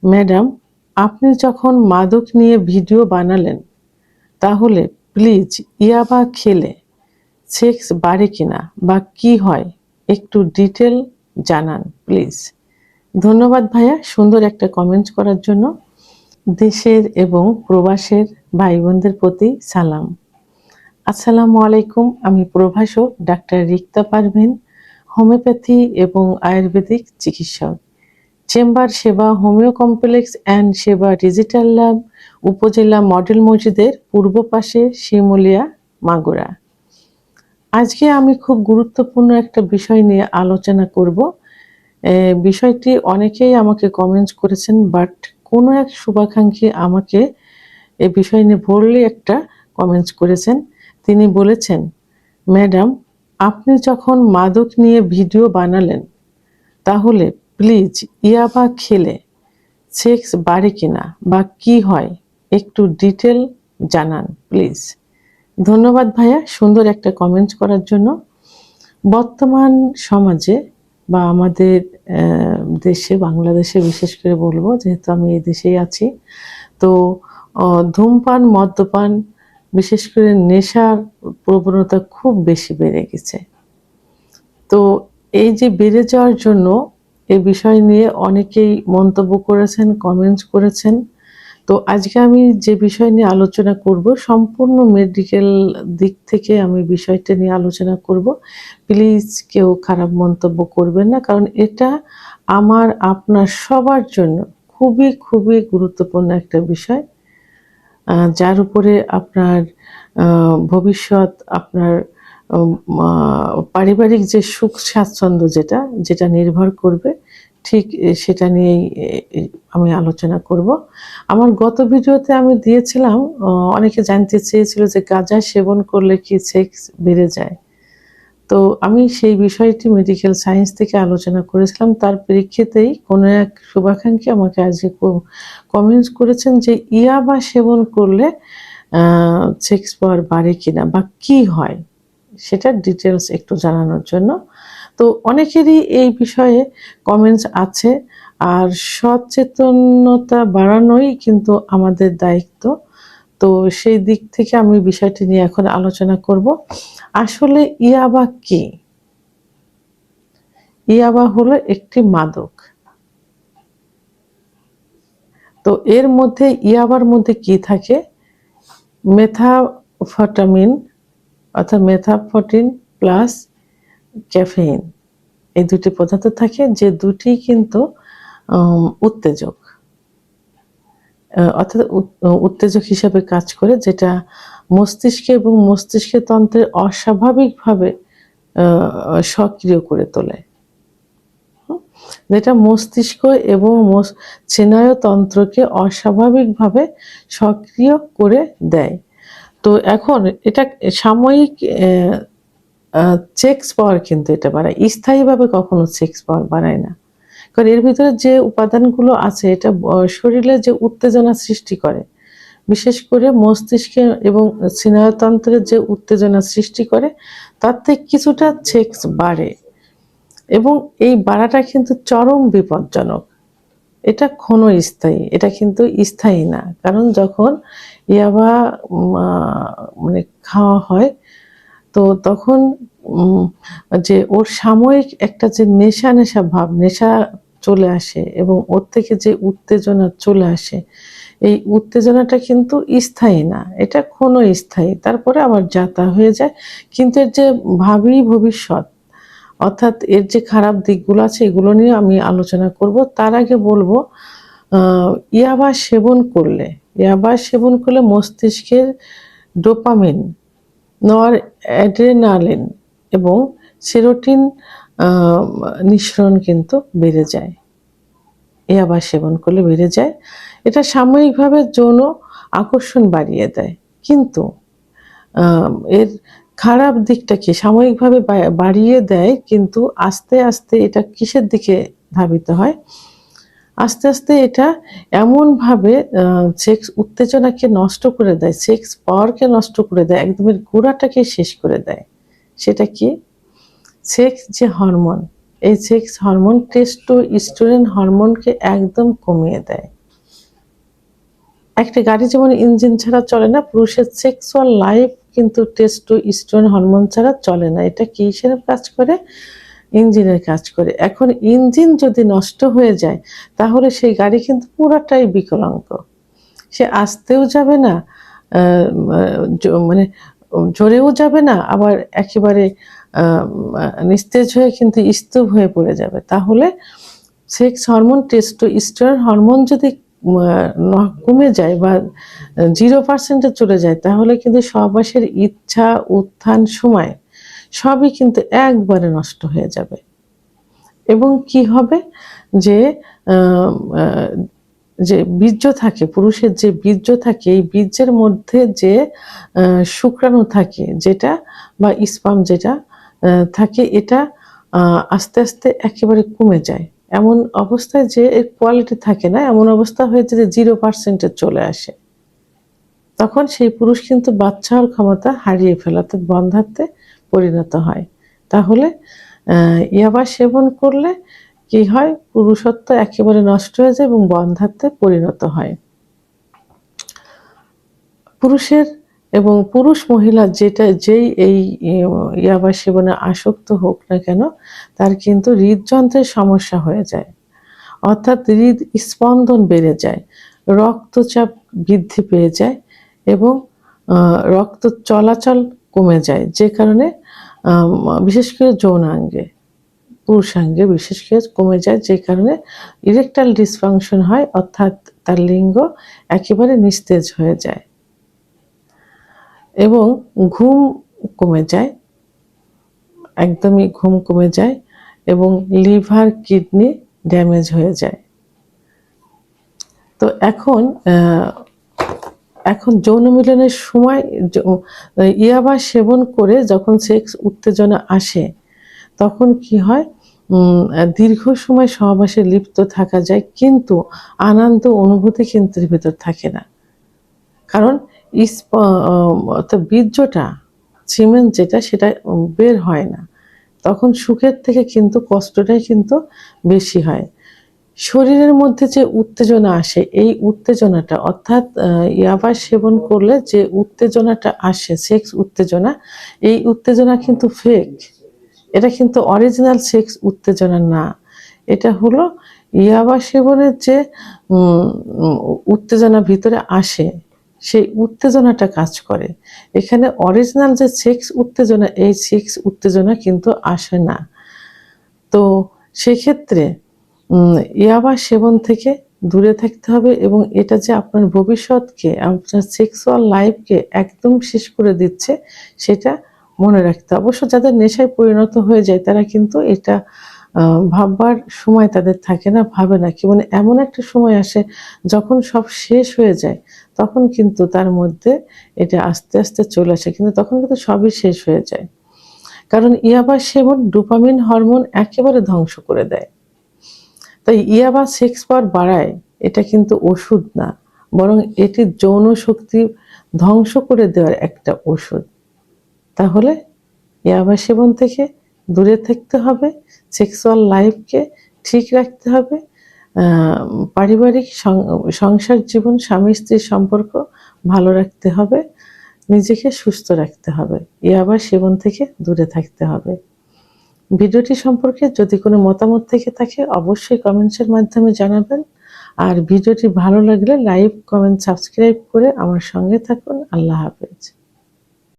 Madam, আপনি যখন মাদক নিয়ে ভিডিও বানালেন, তাহলে প্লিজ ইয়াবা খেলে সেক্স বাড়ে কিনা বা কি হয় একটু ডিটেল জানান প্লিজ। ধন্যবাদ ভাইয়া সুন্দর একটা কমেন্ট করার জন্য। দেশের এবং প্রবাসের ভাই বোনদের প্রতি সালাম। আসসালামু আলাইকুম। আমি প্রভাষক ডাক্তার রিক্তা পারভিন, হোমিওপ্যাথি এবং আয়ুর্বেদিক চিকিৎসক। চেম্বার সেবা হোমিও কমপ্লেক্স অ্যান্ড সেবা ডিজিটাল ল্যাব, উপজেলা মডেল মসজিদের পূর্ব পাশে, শিমুলিয়া, মাগুরা। আজকে আমি খুব গুরুত্বপূর্ণ একটা বিষয় নিয়ে আলোচনা করব। বিষয়টি অনেকেই আমাকে কমেন্টস করেছেন, বাট কোনো এক শুভাকাঙ্ক্ষী আমাকে এ বিষয় নিয়ে ভরলে একটা কমেন্টস করেছেন। তিনি বলেছেন, ম্যাডাম, আপনি যখন মাদক নিয়ে ভিডিও বানালেন, তাহলে প্লিজ ইয়াবা খেলে সেক্স বাড়ে কিনা বা কি হয় একটু ডিটেল জানান প্লিজ। ধন্যবাদ ভাইয়া সুন্দর একটা কমেন্ট করার জন্য। বর্তমান সমাজে বা আমাদের দেশে, বাংলাদেশে বিশেষ করে বলবো, যেহেতু আমি এই দেশেই আছি, তো ধূমপান, মদ্যপান, বিশেষ করে নেশার প্রবণতা খুব বেশি বেড়ে গেছে। তো এই যে বেড়ে যাওয়ার জন্য এই বিষয় নিয়ে অনেকেই মন্তব্য করেছেন, কমেন্টস করেছেন। তো আজকে আমি যে বিষয় নিয়ে আলোচনা করব, সম্পূর্ণ মেডিকেল দিক থেকে আমি বিষয়টা নিয়ে আলোচনা করব। প্লিজ কেউ খারাপ মন্তব্য করবেন না, কারণ এটা আমার আপনার সবার জন্য খুবই খুবই গুরুত্বপূর্ণ একটা বিষয়, যার উপরে আপনার ভবিষ্যৎ, আপনার পারিবারিক যে সুখ স্বাচ্ছন্দ্য যেটা নির্ভর করবে, ঠিক সেটা নিয়েই আমি আলোচনা করব। আমার গত ভিডিওতে আমি দিয়েছিলাম, অনেকে জানতে চেয়েছিল যে গাঁজা সেবন করলে কি সেক্স বেড়ে যায়। তো আমি সেই বিষয়টি মেডিকেল সায়েন্স থেকে আলোচনা করেছিলাম। তার প্রেক্ষিতেই কোনো এক শুভাকাঙ্ক্ষী আমাকে আজকে কমেন্টস করেছেন যে ইয়াবা সেবন করলে সেক্স পাওয়ার বাড়ে কিনা বা কি হয় সেটার ডিটেলস একটু জানানোর জন্য। তো অনেকেরই এই বিষয়ে কমেন্টস আছে, আর সচেতনতা বাড়ানোই কিন্তু আমাদের দায়িত্ব। তো সেই দিক থেকে আমি বিষয়টি নিয়ে এখন আলোচনা করব। আসলে ইয়াবা কি? ইয়াবা হলো একটি মাদক। তো এর মধ্যে, ইয়াবার মধ্যে কি থাকে? মেথাফটামিন অর্থাৎ মেথাফটিন প্লাস ক্যাফেইন, এই দুটি পদার্থ থাকে, যে দুটি কিন্তু উত্তেজক, অর্থাৎ উত্তেজক হিসাবে কাজ করে, যেটা মস্তিষ্কে এবং মস্তিষ্কের তন্ত্রের অস্বাভাবিকভাবে সক্রিয় করে তোলে, যেটা মস্তিষ্ক এবং স্নায়ুতন্ত্রকে অস্বাভাবিকভাবে সক্রিয় করে দেয়। তো এখন এটা সাময়িক সেক্স পাওয়ার কিন্তু এটা বাড়ায়, স্থায়ীভাবে কখনো সেক্স পাওয়ার বাড়ায় না। কারণ এর ভিতরে যে উপাদানগুলো আছে, এটা শরীরে যে উত্তেজনা সৃষ্টি করে, বিশেষ করে মস্তিষ্কে এবং স্নায়ুতন্ত্রের যে উত্তেজনা সৃষ্টি করে, তার থেকে কিছুটা সেক্স বাড়ে, এবং এই বাড়াটা কিন্তু চরম বিপজ্জনক। এটা ক্ষণস্থায়ী, এটা কিন্তু স্থায়ী না। কারণ যখন ইয়াবা মানে খাওয়া হয়, তো তখন যে ওর সাময়িক একটা যে নেশা নেশা ভাব, নেশা চলে আসে, এবং ওর থেকে যে উত্তেজনা চলে আসে, এই উত্তেজনাটা কিন্তু স্থায়ী না, এটা ক্ষণস্থায়ী, তারপরে আবার যাতা হয়ে যায়। কিন্তু এর যে ভাবি ভবিষ্যৎ, অর্থাৎ এর যে খারাপ দিকগুলো আছে, এগুলো নিয়ে আমি আলোচনা করব। তার আগে বলবো, ইয়াবা সেবন করলে মস্তিষ্কের ডোপামিন, নর অ্যাড্রেনালিন এবং সেরোটিন নিঃসরণ কিন্তু বেড়ে যায়। ইয়াবা সেবন করলে বেড়ে যায়। এটা সাময়িকভাবে যৌন আকর্ষণ বাড়িয়ে দেয়, কিন্তু এর খারাপ দিকটা কি? সাময়িকভাবে বাড়িয়ে দেয়, কিন্তু আস্তে আস্তে এটা কিসের দিকে ধাবিত হয়? আস্তে আস্তে এটা এমনভাবে সেক্স উত্তেজনাকে নষ্ট করে দেয়, সেক্স পাওয়ারকে নষ্ট করে দেয়, একদমের গোড়াটাকে শেষ করে দেয়। সেটা কি? সেক্স যে হরমোন, এই সেক্স হরমোন টেস্টোস্টেরন হরমোনকে একদম কমিয়ে দেয়। একটা গাড়ি যেমন ইঞ্জিন ছাড়া চলে না, পুরুষের সেক্সুয়াল লাইফ কিন্তু টেস্টোস্টেরন হরমোন ছাড়া চলে না। এটা কিসের কাজ করে? ইঞ্জিনের কাজ করে। এখন ইঞ্জিন যদি নষ্ট হয়ে যায় তাহলে সেই গাড়ি কিন্তু পুরাটাই বিকলাঙ্গ। সে আসতেও যাবে না, মানে জোরেও যাবে না, আবার একেবারে নিস্তেজ হয়ে কিন্তু স্তূপ হয়ে পড়ে যাবে। তাহলে সেক্স হরমোন টেস্টোস্টেরন হরমোন যদি কমে যায় বা 0% চলে যায় তাহলে কিন্তু সহবাসের ইচ্ছা, উত্থান, সময় সবই কিন্তু একবারে নষ্ট হয়ে যাবে। এবং কি হবে যে যে বীর্য থাকে, পুরুষের যে বীর্য থাকে, এই বীর্যের মধ্যে যে শুক্রাণু থাকে যেটা বা স্পার্ম যেটা থাকে, এটা আস্তে আস্তে একেবারে কমে যায়। এমন অবস্থায় যে এর কোয়ালিটি থাকে না, এমন অবস্থা হয়েছে যে 0% চলে আসে। তখন সেই পুরুষ কিন্তু বাচ্চা হওয়ার ক্ষমতা হারিয়ে ফেলে, অর্থাৎ বন্ধ্যাত্বে পরিণত হয়। তাহলে ইয়াবা সেবন করলে কি হয়? পুরুষত্ব একেবারে নষ্ট হয়ে যায় এবং বন্ধ্যাত্বে পরিণত হয়। পুরুষের এবং পুরুষ মহিলা যেই এই ইয়াবা সেবনে আসক্ত হোক না কেন, তার কিন্তু হৃদযন্ত্রের সমস্যা হয়ে যায়, অর্থাৎ হৃদস্পন্দন বেড়ে যায়, রক্তচাপ বৃদ্ধি পেয়ে যায় এবং রক্ত চলাচল কমে যায়, যে কারণে বিশেষ করে যৌনাঙ্গে, পুরুষাঙ্গে বিশেষ করে কমে যায়, যে কারণে ইরেকটাইল ডিসফাংশন হয়, অর্থাৎ তার লিঙ্গ একেবারে নিস্তেজ হয়ে যায় এবং ঘুম কমে যায়, একদমই ঘুম কমে যায় এবং লিভার কিডনি ড্যামেজ হয়ে যায়। তো এখন যৌন মিলনের সময় ইয়াবা সেবন করে যখন সেক্স উত্তেজনা আসে তখন কি হয়? দীর্ঘ সময় সহবাসে লিপ্ত থাকা যায়, কিন্তু আনন্দ অনুভূতি কিন্তু এর ভিতর থাকে না। কারণ অর্থাৎ বীর্যটা, সিমেন যেটা, সেটা বের হয় না। তখন সুখের থেকে কিন্তু কষ্টটাই কিন্তু বেশি হয়। শরীরের মধ্যে যে উত্তেজনা আসে, এই উত্তেজনাটা, অর্থাৎ ইয়াবা সেবন করলে যে উত্তেজনাটা আসে, সেক্স উত্তেজনা, এই উত্তেজনা কিন্তু ফেক। এটা কিন্তু অরিজিনাল সেক্স উত্তেজনা না। এটা হলো ইয়াবা সেবনের যে উত্তেজনা ভিতরে আসে, সেই উত্তেজনাটা কাজ করে। এখানে অরিজিনাল যে সেক্স উত্তেজনা, এই সেক্স উত্তেজনা কিন্তু আসে না। তো সেক্ষেত্রে ইয়াবা সেবন থেকে দূরে থাকতে হবে এবং এটা যে আপনার ভবিষ্যৎকে, আপনার সেক্সুয়াল লাইফকে একদম শেষ করে দিচ্ছে সেটা মনে রাখতে হবে। অবশ্য যাদের নেশায় পরিণত হয়ে যায় তারা কিন্তু এটা ভাববার সময় তাদের থাকে না, ভাবে না। কি মানে এমন একটা সময় আসে যখন সব শেষ হয়ে যায়, তখন কিন্তু তার মধ্যে এটা আস্তে আস্তে চলে আসে, কিন্তু তখন কিন্তু সবই শেষ হয়ে যায়। কারণ ইয়াবা সেবন ডোপামিন হরমোন একেবারে ধ্বংস করে দেয়। তাই ইয়াবা সেক্স পাওয়ার বাড়ায়, এটা কিন্তু ওষুধ না, বরং এটি যৌন শক্তি ধ্বংস করে দেওয়ার একটা ওষুধ। তাহলে ইয়াবা সেবন থেকে দূরে থাকতে হবে, সেক্সুয়াল লাইফকে ঠিক রাখতে হবে, পারিবারিক সংসার জীবন, স্বামী স্ত্রীর সম্পর্ক ভালো রাখতে হবে, নিজেকে সুস্থ রাখতে হবে, ইয়াবা সেবন থেকে দূরে থাকতে হবে। ভিডিওটি সম্পর্কে যদি কোনো মতামত থেকে থাকে অবশ্যই কমেন্টসের মাধ্যমে জানাবেন। আর ভিডিওটি ভালো লাগলে লাইক, কমেন্ট, সাবস্ক্রাইব করে আমার সঙ্গে থাকুন। আল্লাহ হাফেজ।